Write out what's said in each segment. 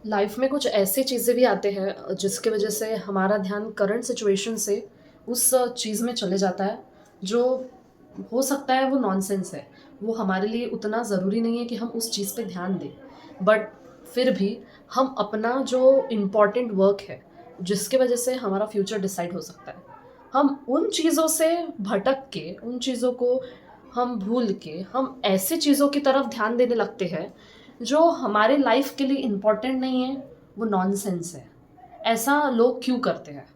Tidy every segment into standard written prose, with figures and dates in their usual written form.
Life में कुछ ऐसी चीज़ें भी आते हैं जिसकी वजह से हमारा ध्यान करंट सिचुएशन से उस चीज़ में चले जाता है जो हो सकता है वो नॉनसेंस है। वो हमारे लिए उतना ज़रूरी नहीं है कि हम उस चीज़ पे ध्यान दें, बट फिर भी हम अपना जो इम्पोर्टेंट वर्क है जिसकी वजह से हमारा फ्यूचर डिसाइड हो सकता है, हम उन चीज़ों से भटक के उन चीज़ों को हम भूल के हम ऐसी चीज़ों की तरफ ध्यान देने लगते हैं जो हमारे लाइफ के लिए इम्पोर्टेंट नहीं है, वो नॉनसेंस है। ऐसा लोग क्यों करते हैं?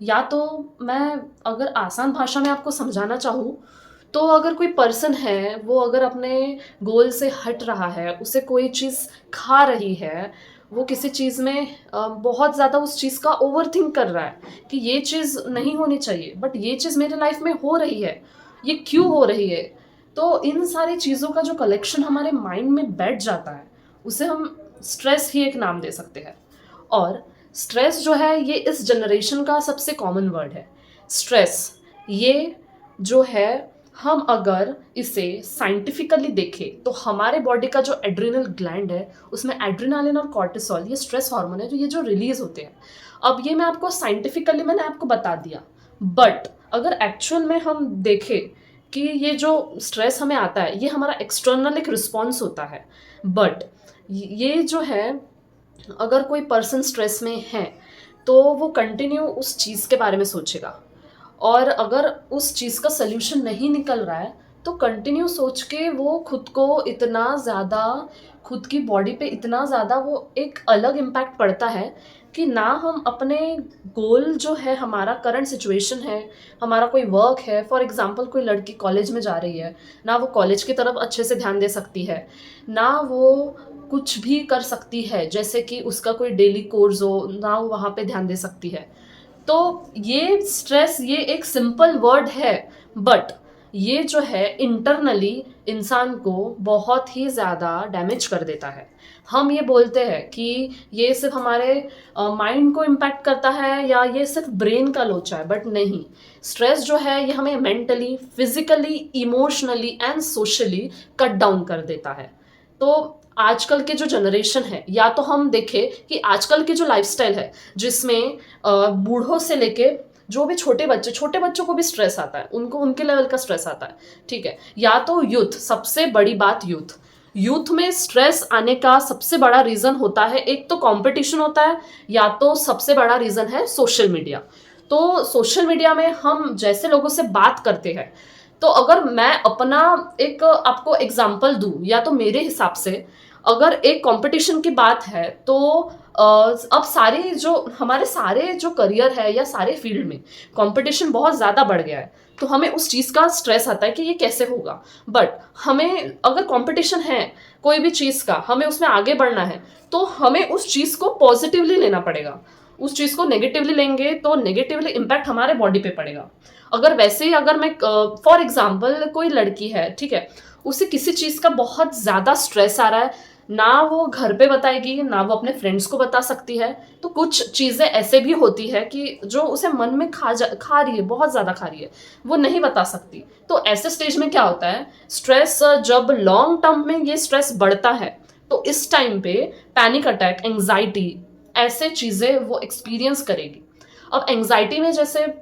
या तो मैं अगर आसान भाषा में आपको समझाना चाहूँ, तो अगर कोई पर्सन है, वो अगर अपने गोल से हट रहा है, उसे कोई चीज़ खा रही है, वो किसी चीज़ में बहुत ज़्यादा उस चीज़ का ओवरथिंक कर रहा है कि ये चीज़ नहीं होनी चाहिए, बट ये चीज़ मेरे लाइफ में हो रही है, ये क्यों हो रही है? तो इन सारी चीज़ों का जो कलेक्शन हमारे माइंड में बैठ जाता है, उसे हम स्ट्रेस ही एक नाम दे सकते हैं। और स्ट्रेस जो है ये इस जनरेशन का सबसे कॉमन वर्ड है। स्ट्रेस ये जो है, हम अगर इसे साइंटिफिकली देखें तो हमारे बॉडी का जो एड्रिनल ग्लैंड है उसमें एड्रेनालिन और कॉर्टिसोल, ये स्ट्रेस हार्मोन है, जो रिलीज होते हैं। अब ये मैं आपको साइंटिफिकली मैंने आपको बता दिया, बट अगर एक्चुअल में हम देखें कि ये जो स्ट्रेस हमें आता है ये हमारा एक्सटर्नल एक रिस्पॉन्स होता है। बट ये जो है, अगर कोई पर्सन स्ट्रेस में है तो वो कंटिन्यू उस चीज़ के बारे में सोचेगा, और अगर उस चीज़ का सल्यूशन नहीं निकल रहा है तो कंटिन्यू सोच के वो खुद को इतना ज़्यादा, खुद की बॉडी पे इतना ज़्यादा वो एक अलग इम्पैक्ट पड़ता है कि ना हम अपने गोल जो है, हमारा करंट सिचुएशन है, हमारा कोई वर्क है, फॉर एग्जांपल कोई लड़की कॉलेज में जा रही है, ना वो कॉलेज की तरफ अच्छे से ध्यान दे सकती है, ना वो कुछ भी कर सकती है जैसे कि उसका कोई डेली कोर्स हो, ना वो वहाँ पे ध्यान दे सकती है। तो ये स्ट्रेस ये एक सिंपल वर्ड है, बट ये जो है इंटरनली इंसान को बहुत ही ज़्यादा डैमेज कर देता है। हम ये बोलते हैं कि ये सिर्फ हमारे माइंड को इम्पैक्ट करता है या ये सिर्फ ब्रेन का लोचा है, बट नहीं। स्ट्रेस जो है ये हमें mentally, physically, emotionally and socially cut down कर देता है। तो आजकल के जो जनरेशन है, या तो हम देखें कि आजकल की जो लाइफस्टाइल है जिसमें बूढ़ों से लेके जो भी छोटे बच्चों को भी स्ट्रेस आता है, उनको उनके लेवल का स्ट्रेस आता है, ठीक है। या तो यूथ, सबसे बड़ी बात यूथ, यूथ में स्ट्रेस आने का सबसे बड़ा रीजन होता है, एक तो कंपटीशन होता है, या तो सबसे बड़ा रीजन है सोशल मीडिया। तो सोशल मीडिया में हम जैसे लोगों से बात करते हैं, तो अगर मैं अपना एक आपको एग्जांपल दूं, या तो मेरे हिसाब से अगर एक कंपटीशन की बात है तो अब सारे जो हमारे सारे जो करियर है या सारे फील्ड में कंपटीशन बहुत ज़्यादा बढ़ गया है, तो हमें उस चीज़ का स्ट्रेस आता है कि ये कैसे होगा। बट हमें अगर कंपटीशन है कोई भी चीज़ का, हमें उसमें आगे बढ़ना है, तो हमें उस चीज़ को पॉजिटिवली लेना पड़ेगा। उस चीज़ को नेगेटिवली लेंगे तो नेगेटिवली इम्पैक्ट हमारे बॉडी पे पड़ेगा। अगर वैसे ही अगर मैं फॉर एग्जाम्पल कोई लड़की है, ठीक है, उसे किसी चीज़ का बहुत ज़्यादा स्ट्रेस आ रहा है, ना वो घर पे बताएगी, ना वो अपने फ्रेंड्स को बता सकती है। तो कुछ चीज़ें ऐसे भी होती है कि जो उसे मन में खा रही है, बहुत ज़्यादा खा रही है, वो नहीं बता सकती। तो ऐसे स्टेज में क्या होता है, स्ट्रेस जब लॉन्ग टर्म में ये स्ट्रेस बढ़ता है, तो इस टाइम पे पैनिक अटैक, एंग्जाइटी, ऐसे चीज़ें वो एक्सपीरियंस करेगी। अब एंग्जाइटी में जैसे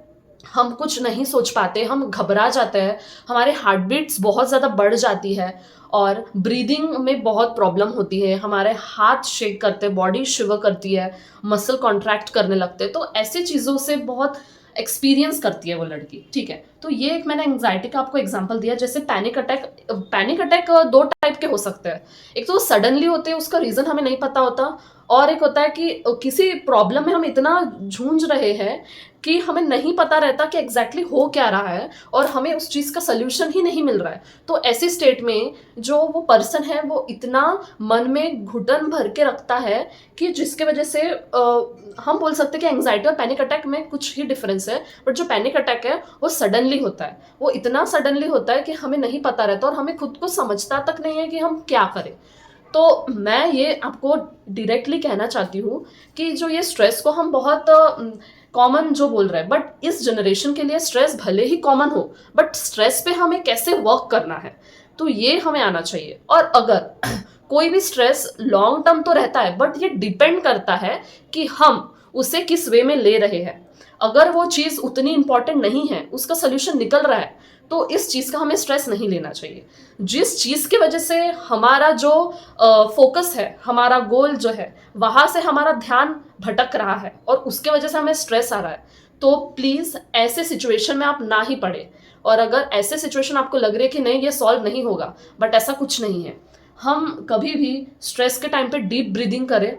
हम कुछ नहीं सोच पाते, हम घबरा जाते हैं, हमारे हार्ट बीट्स बहुत ज़्यादा बढ़ जाती है, और ब्रीदिंग में बहुत प्रॉब्लम होती है, हमारे हाथ शेक करते हैं, बॉडी शिवर करती है, मसल कॉन्ट्रैक्ट करने लगते हैं। तो ऐसी चीज़ों से बहुत एक्सपीरियंस करती है वो लड़की, ठीक है। तो ये एक मैंने एंग्जाइटी का आपको एग्जांपल दिया। जैसे पैनिक अटैक, पैनिक अटैक दो टाइप के हो सकते हैं। एक तो सडनली होते हैं, उसका रीज़न हमें नहीं पता होता, और एक होता है कि किसी प्रॉब्लम में हम इतना झूझ रहे हैं कि हमें नहीं पता रहता कि एग्जैक्टली हो क्या रहा है, और हमें उस चीज़ का सल्यूशन ही नहीं मिल रहा है। तो ऐसी स्टेट में जो वो पर्सन है वो इतना मन में घुटन भर के रखता है कि जिसके वजह से हम बोल सकते हैं कि एंग्जाइटी और पैनिक अटैक में कुछ ही डिफरेंस है। बट जो पैनिक अटैक है वो सडनली होता है, वो इतना सडनली होता है कि हमें नहीं पता रहता, और हमें खुद को समझता तक नहीं है कि हम क्या करें। तो मैं ये आपको डायरेक्टली कहना चाहती हूँ कि जो ये स्ट्रेस को हम बहुत कॉमन जो बोल रहे हैं, बट इस जनरेशन के लिए स्ट्रेस भले ही कॉमन हो, बट स्ट्रेस पे हमें कैसे वर्क करना है, तो ये हमें आना चाहिए। और अगर कोई भी स्ट्रेस लॉन्ग टर्म तो रहता है, बट ये डिपेंड करता है कि हम उसे किस वे में ले रहे हैं। अगर वो चीज़ उतनी इंपॉर्टेंट नहीं है, उसका सोल्यूशन निकल रहा है, तो इस चीज़ का हमें स्ट्रेस नहीं लेना चाहिए। जिस चीज़ की वजह से हमारा जो फोकस है, हमारा गोल जो है, वहाँ से हमारा ध्यान भटक रहा है और उसके वजह से हमें स्ट्रेस आ रहा है, तो प्लीज़ ऐसे सिचुएशन में आप ना ही पड़े। और अगर ऐसे सिचुएशन आपको लग रही है कि नहीं ये सॉल्व नहीं होगा, बट ऐसा कुछ नहीं है। हम कभी भी स्ट्रेस के टाइम पे डीप ब्रीदिंग करें।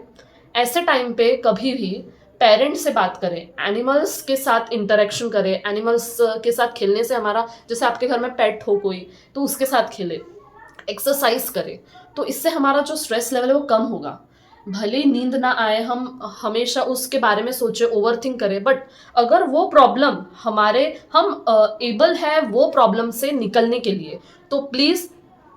ऐसे टाइम पे कभी भी पेरेंट्स से बात करें, एनिमल्स के साथ इंटरेक्शन करें, एनिमल्स के साथ खेलने से हमारा, जैसे आपके घर में पेट हो कोई, तो उसके साथ खेले, एक्सरसाइज करें, तो इससे हमारा जो स्ट्रेस लेवल है वो कम होगा। भले ही नींद ना आए, हम हमेशा उसके बारे में सोचे, ओवरथिंक करें, बट अगर वो प्रॉब्लम हमारे, हम एबल है वो प्रॉब्लम से निकलने के लिए, तो प्लीज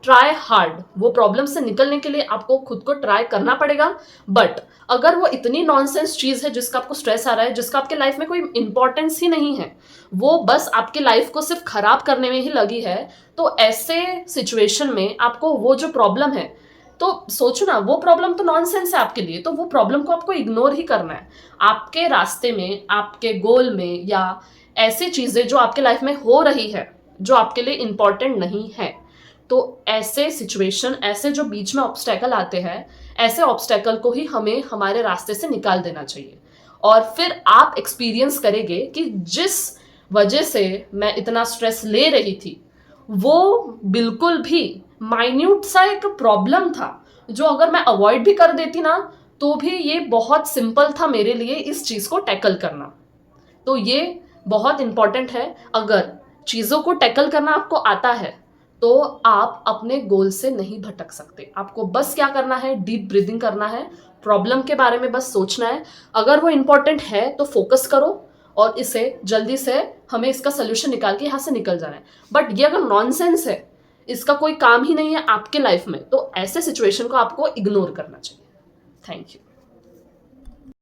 ट्राई हार्ड। वो प्रॉब्लम से निकलने के लिए आपको खुद को ट्राई करना पड़ेगा। बट अगर वो इतनी नॉनसेंस चीज है जिसका आपको स्ट्रेस आ रहा है, जिसका आपके लाइफ में कोई इंपॉर्टेंस ही नहीं है, वो बस आपके लाइफ को सिर्फ खराब करने में ही लगी है, तो ऐसे सिचुएशन में आपको वो जो प्रॉब्लम है, तो सोचो ना, वो प्रॉब्लम तो नॉनसेंस है आपके लिए, तो वो प्रॉब्लम को आपको इग्नोर ही करना है। आपके रास्ते में, आपके गोल में, या ऐसी चीजें जो आपके लाइफ में हो रही है जो आपके लिए इंपॉर्टेंट नहीं है, तो ऐसे सिचुएशन, ऐसे जो बीच में ऑब्स्टेकल आते हैं, ऐसे ऑब्स्टेकल को ही हमें हमारे रास्ते से निकाल देना चाहिए। और फिर आप एक्सपीरियंस करेंगे कि जिस वजह से मैं इतना स्ट्रेस ले रही थी, वो बिल्कुल भी माइन्यूट सा एक प्रॉब्लम था, जो अगर मैं अवॉइड भी कर देती ना, तो भी ये बहुत सिंपल था मेरे लिए इस चीज को टैकल करना। तो ये बहुत इंपॉर्टेंट है। अगर चीजों को टैकल करना आपको आता है, तो आप अपने गोल से नहीं भटक सकते। आपको बस क्या करना है, डीप ब्रीदिंग करना है, प्रॉब्लम के बारे में बस सोचना है। अगर वो इंपॉर्टेंट है तो फोकस करो और इसे जल्दी से, हमें इसका सोल्यूशन निकाल के यहाँ से निकल जाना है। बट ये अगर नॉनसेंस है, इसका कोई काम ही नहीं है आपके लाइफ में, तो ऐसे सिचुएशन को आपको इग्नोर करना चाहिए। Thank you.